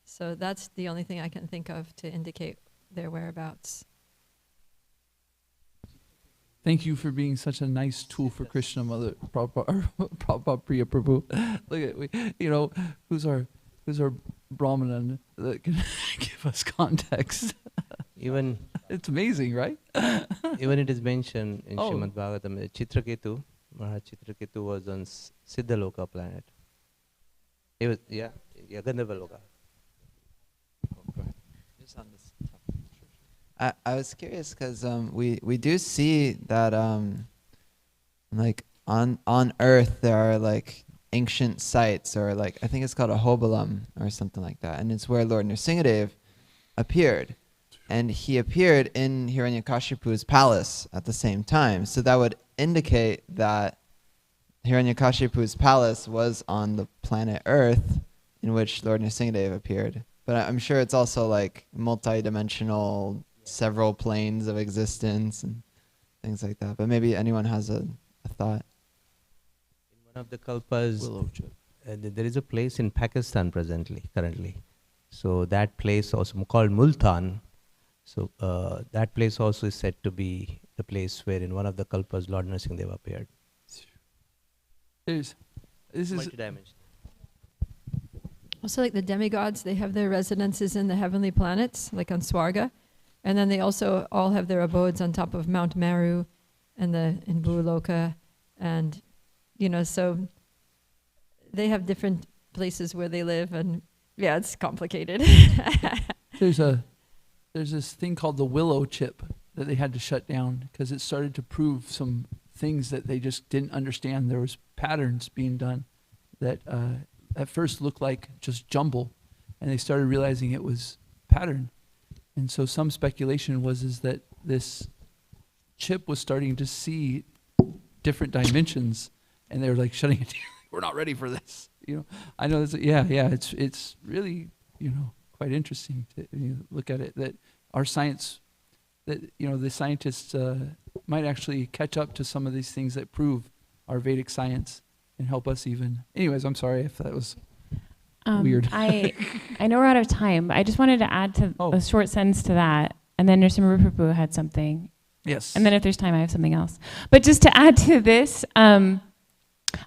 So that's the only thing I can think of to indicate their whereabouts. Thank you for being such a nice tool for Krishna, Mother Prabhupada Priya Prabhu. Look at who's our Brahmanan that can give us context. Even It's amazing, right? even it is mentioned in Oh. Srimad Bhagavatam, Chitraketu, Maharaj Chitraketu was on Siddhaloka planet. He was, Gandharva Loka. Just on this topic. I was curious because we do see that like on Earth there are like ancient sites, or like I think it's called a Hobalam or something like that, and it's where Lord Nrsingadev appeared, and he appeared in Hiranyakashipu's palace at the same time. So that would indicate that Hiranyakashipu's palace was on the planet Earth, in which Lord Nrsingadev appeared. But I'm sure it's also like multi-dimensional, several planes of existence and things like that. But maybe anyone has a thought. In one of the kalpas, there is a place in Pakistan currently. So that place also called Multan. So that place also is said to be the place where in one of the kalpas Lord Nrsingadev appeared. This is Multidimensional. Also, like the demigods, they have their residences in the heavenly planets, like on Swarga. And then they also all have their abodes on top of Mount Meru and in Bhuloka. And, so they have different places where they live. And yeah, it's complicated. there's this thing called the willow chip that they had to shut down because it started to prove some things that they just didn't understand. There was patterns being done that at first looked like just jumble, and they started realizing it was pattern. And so some speculation is that this chip was starting to see different dimensions, and they were like shutting it down. We're not ready for this. I know this. Yeah. It's really quite interesting to look at it. That our science, that the scientists might actually catch up to some of these things that prove our Vedic science and help us even. Anyways, I'm sorry if that was weird. I know we're out of time, but I just wanted to add to Oh. a short sentence to that, and then Nrsimha Prabhu had something. Yes. And then if there's time, I have something else. But just to add to this,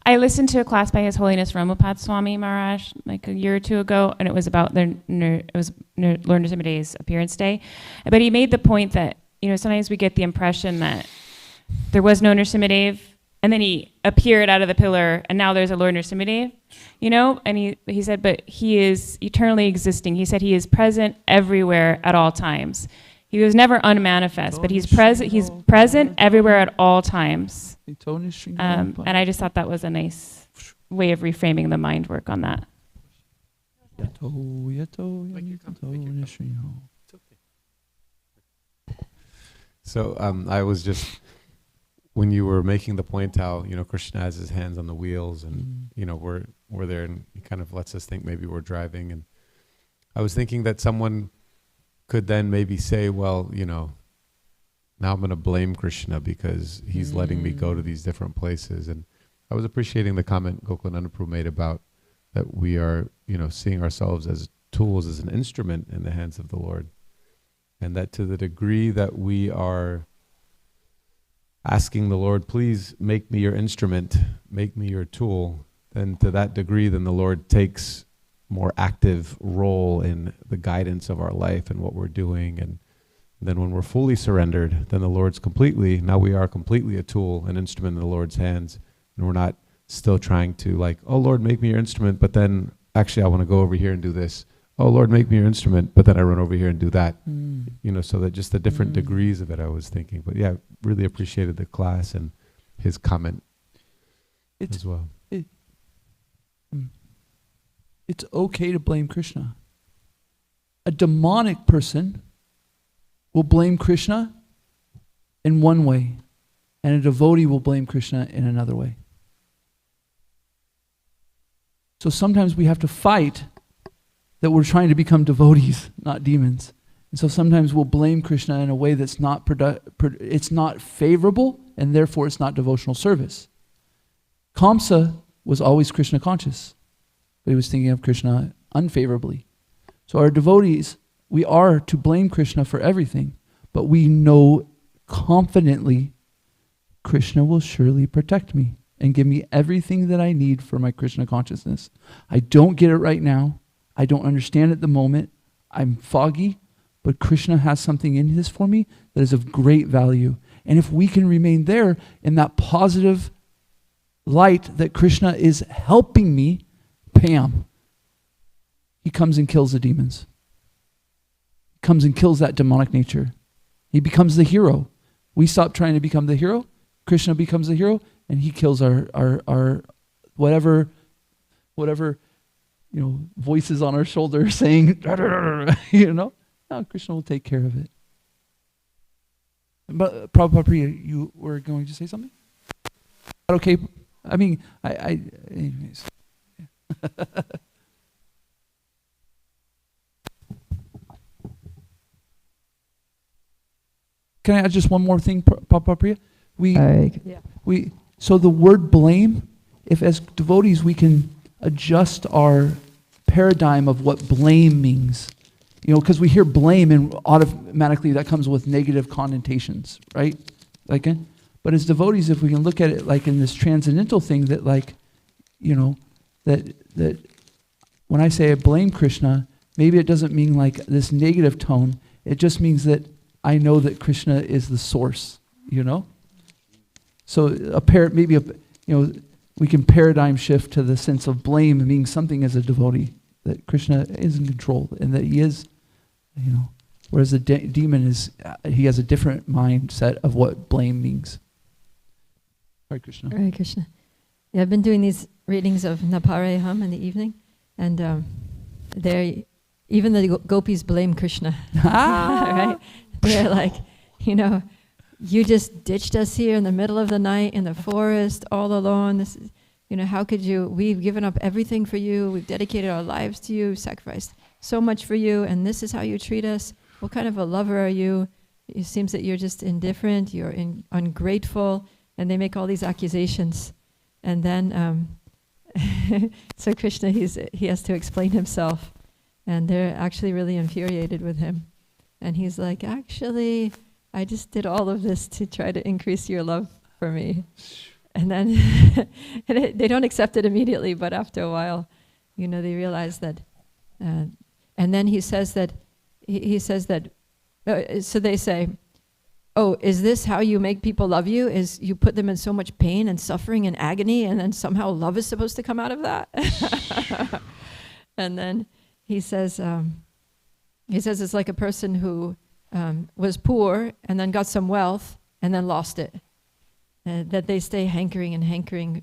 I listened to a class by His Holiness Ramapad Swami Maharaj like a year or two ago, and it was about Lord Nrsimhadev's appearance day. But he made the point that sometimes we get the impression that there was no Nrsimhadev, and then he appeared out of the pillar, and now there's a Lord Nrsimhadev, And he said, but he is eternally existing. He said he is present everywhere at all times. He was never unmanifest, but he's present. He's present everywhere at all times. And I just thought that was a nice way of reframing the mind work on that. So I was just, when you were making the point how Krishna has his hands on the wheels, and we're there, and he kind of lets us think maybe we're driving, and I was thinking that someone could then maybe say, well, now I'm going to blame Krishna because he's letting me go to these different places. And I was appreciating the comment Gokulanandaprabhu made about that we are, seeing ourselves as tools, as an instrument in the hands of the Lord. And that to the degree that we are asking the Lord, please make me your instrument, make me your tool, then to that degree, then the Lord takes more active role in the guidance of our life and what we're doing. And then when we're fully surrendered, then the Lord's now we are completely a tool, an instrument in the Lord's hands. And we're not still trying to like, oh Lord, make me your instrument, but then actually I want to go over here and do this. Oh Lord, make me your instrument, but then I run over here and do that. So that just the different degrees of it, I was thinking. But yeah, really appreciated the class and his comment as well. It's okay to blame Krishna. A demonic person will blame Krishna in one way, and a devotee will blame Krishna in another way. So sometimes we have to fight that we're trying to become devotees, not demons. And so sometimes we'll blame Krishna in a way that's not it's not favorable, and therefore it's not devotional service. Kamsa was always Krishna conscious, but he was thinking of Krishna unfavorably. So our devotees, we are to blame Krishna for everything, but we know confidently Krishna will surely protect me and give me everything that I need for my Krishna consciousness. I don't get it right now. I don't understand at the moment. I'm foggy, but Krishna has something in this for me that is of great value. And if we can remain there in that positive light that Krishna is helping me, Pam, he comes and kills the demons. He comes and kills that demonic nature. He becomes the hero. We stop trying to become the hero. Krishna becomes the hero, and he kills our whatever voices on our shoulder saying, no, Krishna will take care of it. But Prabhupada Priya, you were going to say something? Okay. I mean, anyways. Can I add just one more thing, Prabhupada Priya? So the word blame, if as devotees we can adjust our paradigm of what blame means, because we hear blame and automatically that comes with negative connotations, right? But as devotees, if we can look at it like in this transcendental thing that that when I say I blame Krishna, maybe it doesn't mean like this negative tone. It just means that I know that Krishna is the source, So we can paradigm shift to the sense of blame being something as a devotee, that Krishna is in control and that he is, whereas the demon he has a different mindset of what blame means. Hare Krishna. Hare Krishna. Yeah, I've been doing these readings of Napareham in the evening, and even the gopis blame Krishna. Right? They're like, you just ditched us here in the middle of the night in the forest all alone. This is, how could you? We've given up everything for you. We've dedicated our lives to you, sacrificed so much for you, and this is how you treat us. What kind of a lover are you? It seems that you're just indifferent, you're ungrateful, and they make all these accusations. And then, so Krishna, he has to explain himself, and they're actually really infuriated with him. And he's like, actually, I just did all of this to try to increase your love for me. And then they don't accept it immediately, but after a while, they realize that. And then he says that, so they say, oh, is this how you make people love you? Is you put them in so much pain and suffering and agony, and then somehow love is supposed to come out of that? And then he says it's like a person who was poor and then got some wealth and then lost it. That they stay hankering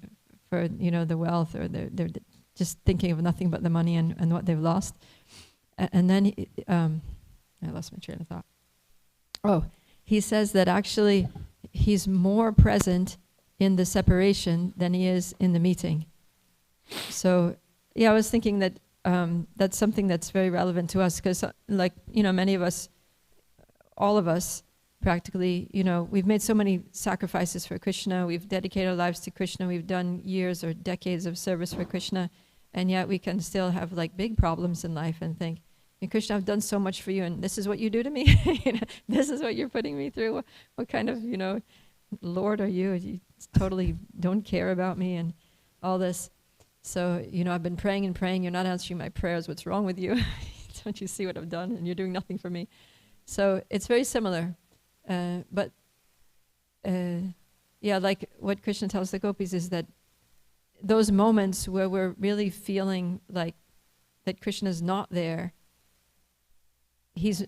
for the wealth, or they're just thinking of nothing but the money and what they've lost. And then I lost my train of thought. Oh, he says that actually he's more present in the separation than he is in the meeting. So yeah, I was thinking that that's something that's very relevant to us, because many of us all of us, practically, we've made so many sacrifices for Krishna. We've dedicated our lives to Krishna. We've done years or decades of service for Krishna, and yet we can still have like big problems in life and think, Krishna, I've done so much for you, and this is what you do to me. This is what you're putting me through. What kind of, Lord are you? You totally don't care about me and all this. So, I've been praying and praying. You're not answering my prayers. What's wrong with you? Don't you see what I've done? And you're doing nothing for me. So it's very similar. But like what Krishna tells the gopis is that those moments where we're really feeling like that Krishna's not there, he's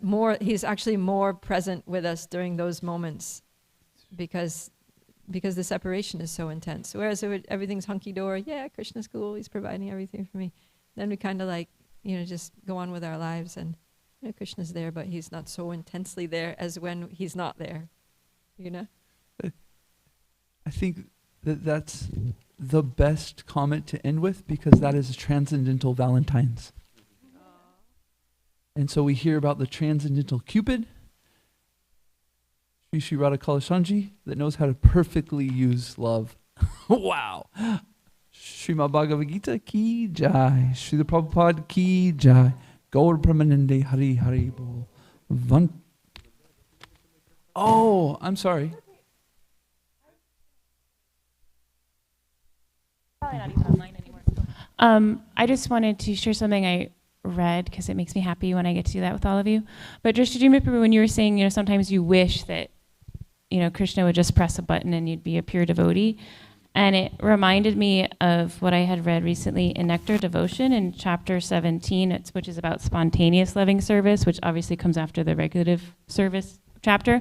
actually more present with us during those moments because the separation is so intense. Whereas everything's hunky-dory, yeah, Krishna's cool, he's providing everything for me. Then we kind of like, just go on with our lives and Krishna's there, but he's not so intensely there as when he's not there, I think that's the best comment to end with, because that is transcendental Valentine's. And so we hear about the transcendental Cupid, Sri Sri Radha Kalashanji, that knows how to perfectly use love. Wow. Srimad Bhagavad Gita ki jai. Srila Prabhupada ki jai. Gaur Pramanande Hari Hari Bol. Oh, I'm sorry. Probably not even online anymore. I just wanted to share something I read because it makes me happy when I get to do that with all of you. But just to remember when you were saying, sometimes you wish that, Krishna would just press a button and you'd be a pure devotee. And it reminded me of what I had read recently in Nectar Devotion in chapter 17, which is about spontaneous loving service, which obviously comes after the regulative service chapter.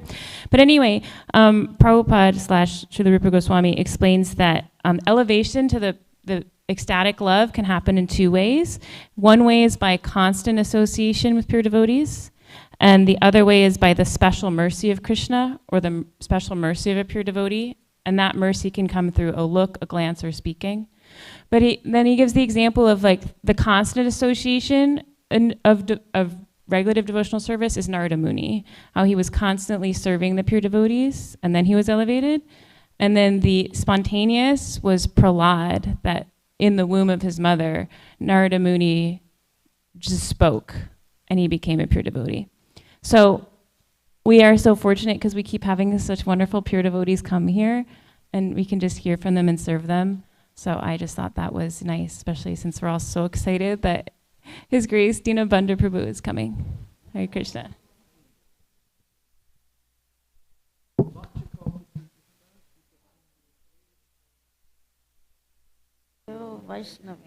But anyway, Prabhupada / Srila Rupa Goswami explains that elevation to the ecstatic love can happen in two ways. One way is by constant association with pure devotees, and the other way is by the special mercy of Krishna, or the special mercy of a pure devotee. And that mercy can come through a look, a glance, or speaking. But then he gives the example of like the constant association of regulative devotional service is Narada Muni, how he was constantly serving the pure devotees, and then he was elevated. And then the spontaneous was Prahlad, that in the womb of his mother, Narada Muni just spoke, and he became a pure devotee. So we are so fortunate because we keep having such wonderful pure devotees come here, and we can just hear from them and serve them. So I just thought that was nice, especially since we're all so excited that His Grace Dinabandhu Prabhu is coming. Hare Krishna. Vaishnava.